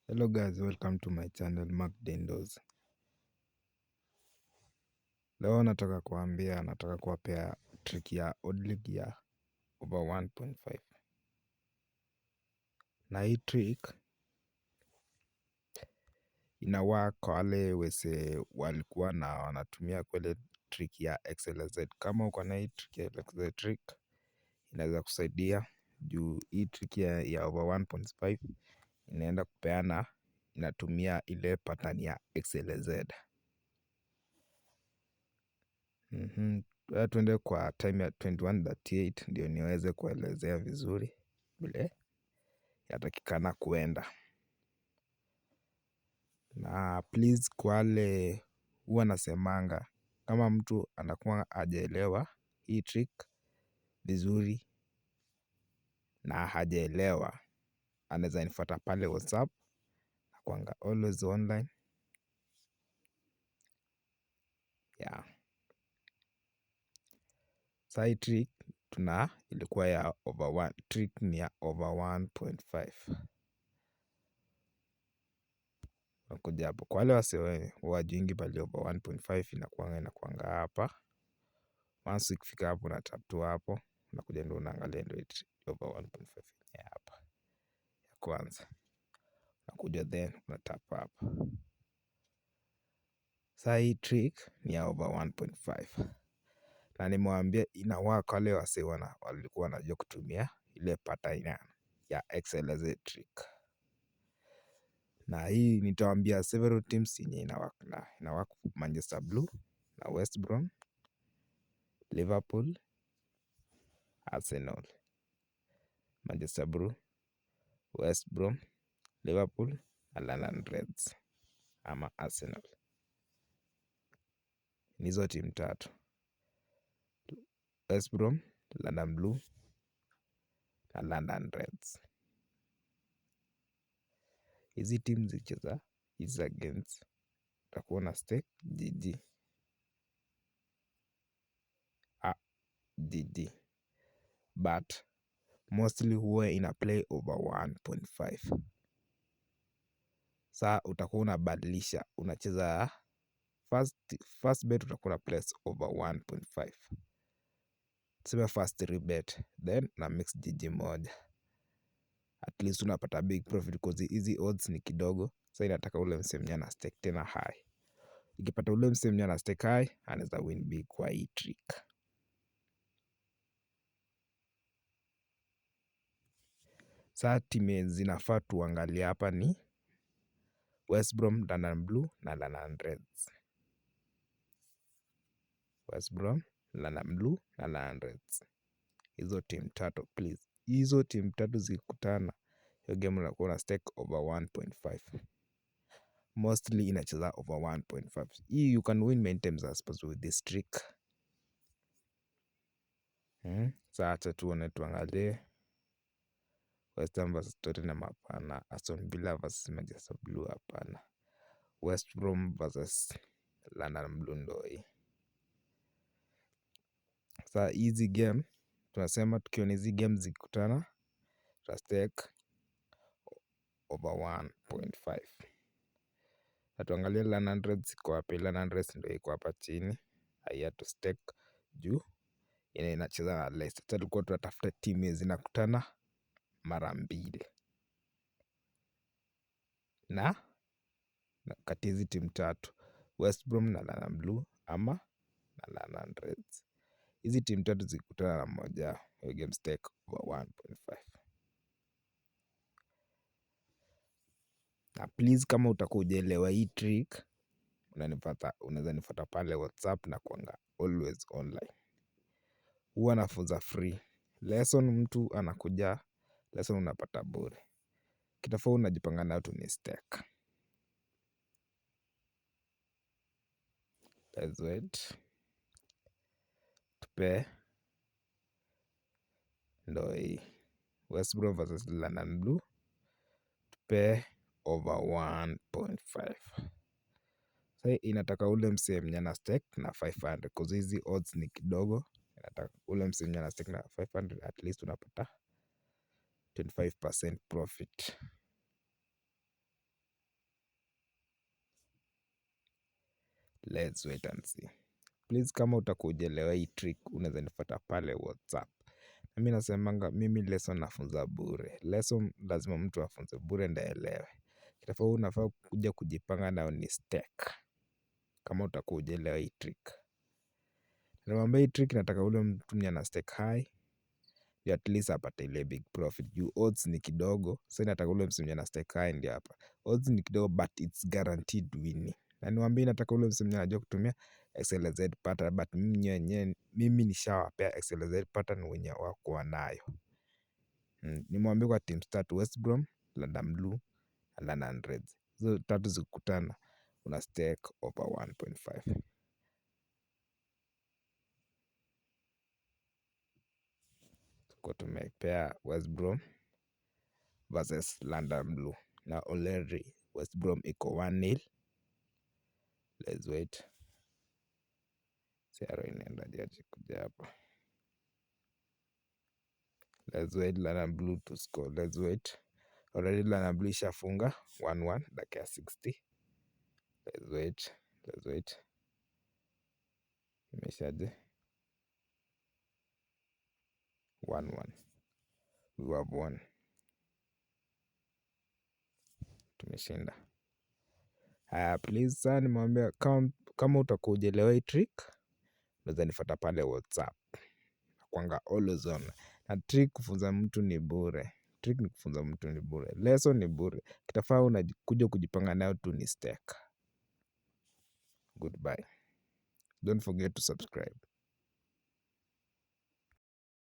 Hello guys, welcome to my channel Mark Dendos. Leo nataka kuwapea trick ya odd league ya over 1.5. Na hii trick inawaka kwa wale wese walikuwa na wanatumia kwele trick ya XLZ. Kama uko na hii trick ya XLZ trick, inaweza kusaidia juu hii trick ya over 1.5 inaenda kupeana, inatumia ile pattern ya XLZ. Tuende kwa time ya 21:38 ndio niweze kuelezea vizuri vile yatakikana kuenda. Na please kwa wale huwa nasemanga, kama mtu anakuwa hajaelewa hii trick vizuri na hajaelewa, anaweza nifuata pale WhatsApp, nakuanga always online. Yeah. Sa hii trick ilikuwa ya over 1, trick ni ya over 1.5. Nakuja hapo kwa wale wase wajingi pali over 1.5 inakuanga hapa. Once ikifika hapo na tap tu hapo, unakuja ndio unaangalia ndio over 1.5 ya hapa ya kwanza. Unakuja then una tap hapa. Saa hii trick ni ya over 1.5. Na nimewambia inawaka wale wase walikuwa wanajua kutumia ile pattern ya XLZ trick. Na hii nitawambia several teams yenye inawaka Manchester Blue na West Brom, Liverpool, Arsenal. Manchester Blue, West Brom, Liverpool na London Reds ama Arsenal. Ni hizo timu tatu: West Brom, London Blue na London Reds. Hizi timu zikicheza is against, utakuwa na stake GG, but mostly huwa ina play over 1.5. Saa utakuwa unabadilisha, unacheza first bet utakuwa na place over 1.5. Tuseme first 3 bet, then na mix GG moja. At least unapata big profit cause hizi odds ni kidogo. Sa inataka ule msee mwenye ana stake tena high. Ikipata ule msee mwenye ana stake high, anaweza win big kwa hii trick. Saa timu zinafaa tuangalie hapa ni West Brom, London Blue na London Reds. West Brom, London Blue na London Reds. Hizo team tatu please. Hizo team tatu zikikutana, hiyo game unakuwa na stake over 1.5. Mostly inacheza over 1.5. Hii you can win many times as possible with this trick. Saa acha tuangalie West Ham vs Tottenham hapana. Aston Villa vs Manchester Blue hapana. West Brom vs London Blue ndo hii. Saa hizi game tunasema tukiona hizi game zikikutana, tuta stake over 1.5. Na tuangalie London Reds iko wapi. London Reds ndo iko hapa chini. Haya tu stake juu inacheza na Leicester. Sasa tulikuwa tunatafuta timu zinakutana mara mbili. Na kati hizi timu tatu, West Brom na London Blue ama na London Reds. Hizi timu tatu zikikutana na moja, hiyo game stake over 1.5. Na please kama utakuwa hujaelewa hii trick, unaweza nifuata pale WhatsApp na kuanga always online. Huwa nafunza free. Lesson mtu anakuja, lesson unapata bure. Kitafaa unajipanga nayo tu ni stake. Let's wait. Tupe ndo hii West Brom vs London Blue. Tupe over 1.5. Sasa inataka ule msee mwenye ana stake na 500 cause hizi odds ni kidogo. Inataka ule msee mwenye ana stake na 500 at least unapata 25% profit. Let's wait and see. Please, kama utakuelewa hii trick unaweza nifuata pale WhatsApp. Na mimi nasemanga mimi lesson nafunza bure. Lesson lazima mtu afunze bure ndio aelewe. Kitafaa unafaa kuja kujipanga na ni stake. Kama utakuelewa hii trick. Naomba hii trick nataka ule mtu mwenye ana stake high. At least apate ile big profit. Juu odds ni kidogo. Sasa nataka ule mtu mwenye ana stake high ndio hapa. Odds ni kidogo but it's guaranteed winning. Na niwaambie nataka ule mtu mwenye anajua kutumia XLZ pattern but mimi nishawapea XLZ pattern wenye wako nayo. Nimwambie kwa team start West Brom, London Blue, London Reds. Hizo tatu zikikutana una stake over 1.5. Tuko tumepea West Brom versus London Blue. Na already West Brom iko 1-0. Let's wait. Siaro inaenda jaji kuja hapa. Let's wait London Blue to score. Let's wait. Already London Blue ishafunga 1-1 dakika ya 60. Let's wait. Imeshaje? 1-1. We have won. Tumeshinda. Please sana nimwambia kama utakuelewa hii trick unaweza nifuata pale WhatsApp. Nakuanga always on. Na trick kufunza mtu ni bure. Lesson ni bure. Kitafaa unakuja kujipanga nayo tu ni stake. Goodbye. Don't forget to subscribe.